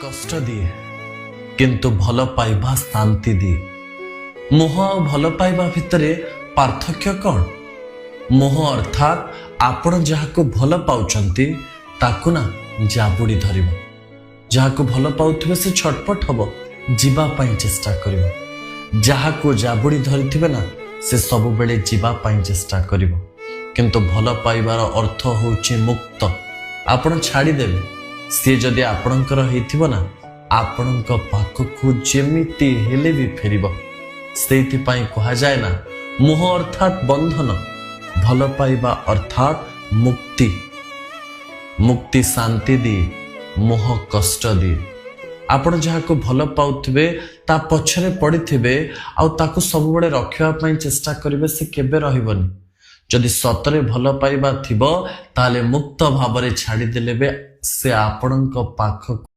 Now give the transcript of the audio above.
कष्ट दिए किंतु भल पाइबा शांति दिए। मोह और भल पाइबा भितरे पार्थक्य कौन? मोह अर्थात आपण जहाको भल पाउचंती ताकू ना जाबुड़ी धरिबो। जहाको भल पाउथिबे से छटपट हबो, जीवा पाई चेष्टा करिबो। जहाको जाबुड़ी धरिथिबे ना से सब बेले जीवा पाई चेष्टा करिबो। किंतु भल पाइबार अर्थ होउची मुक्त। आपण छाड़ी देबे, सी जदि आपणकर हेथिबो ना आपणक पाखकु जेमिति हेले भी फेरिबो। सेति पाई कहा जाए ना मोह अर्थात बंधन, भल पाइबा अर्थात मुक्ति। मुक्ति शांति दिए, मोह कष्ट दिए। आपण जहाको भल पाउथिबे ता पछरे पड़िथिबे आउ ताकू सब बळे रखिबा पई चेष्टा करिवे, से केबे रहिबनी। जदि सतरे भल पाइबा थिबो ताले मुक्त भावरे छाड़ी देलेबे से आपणक पाखक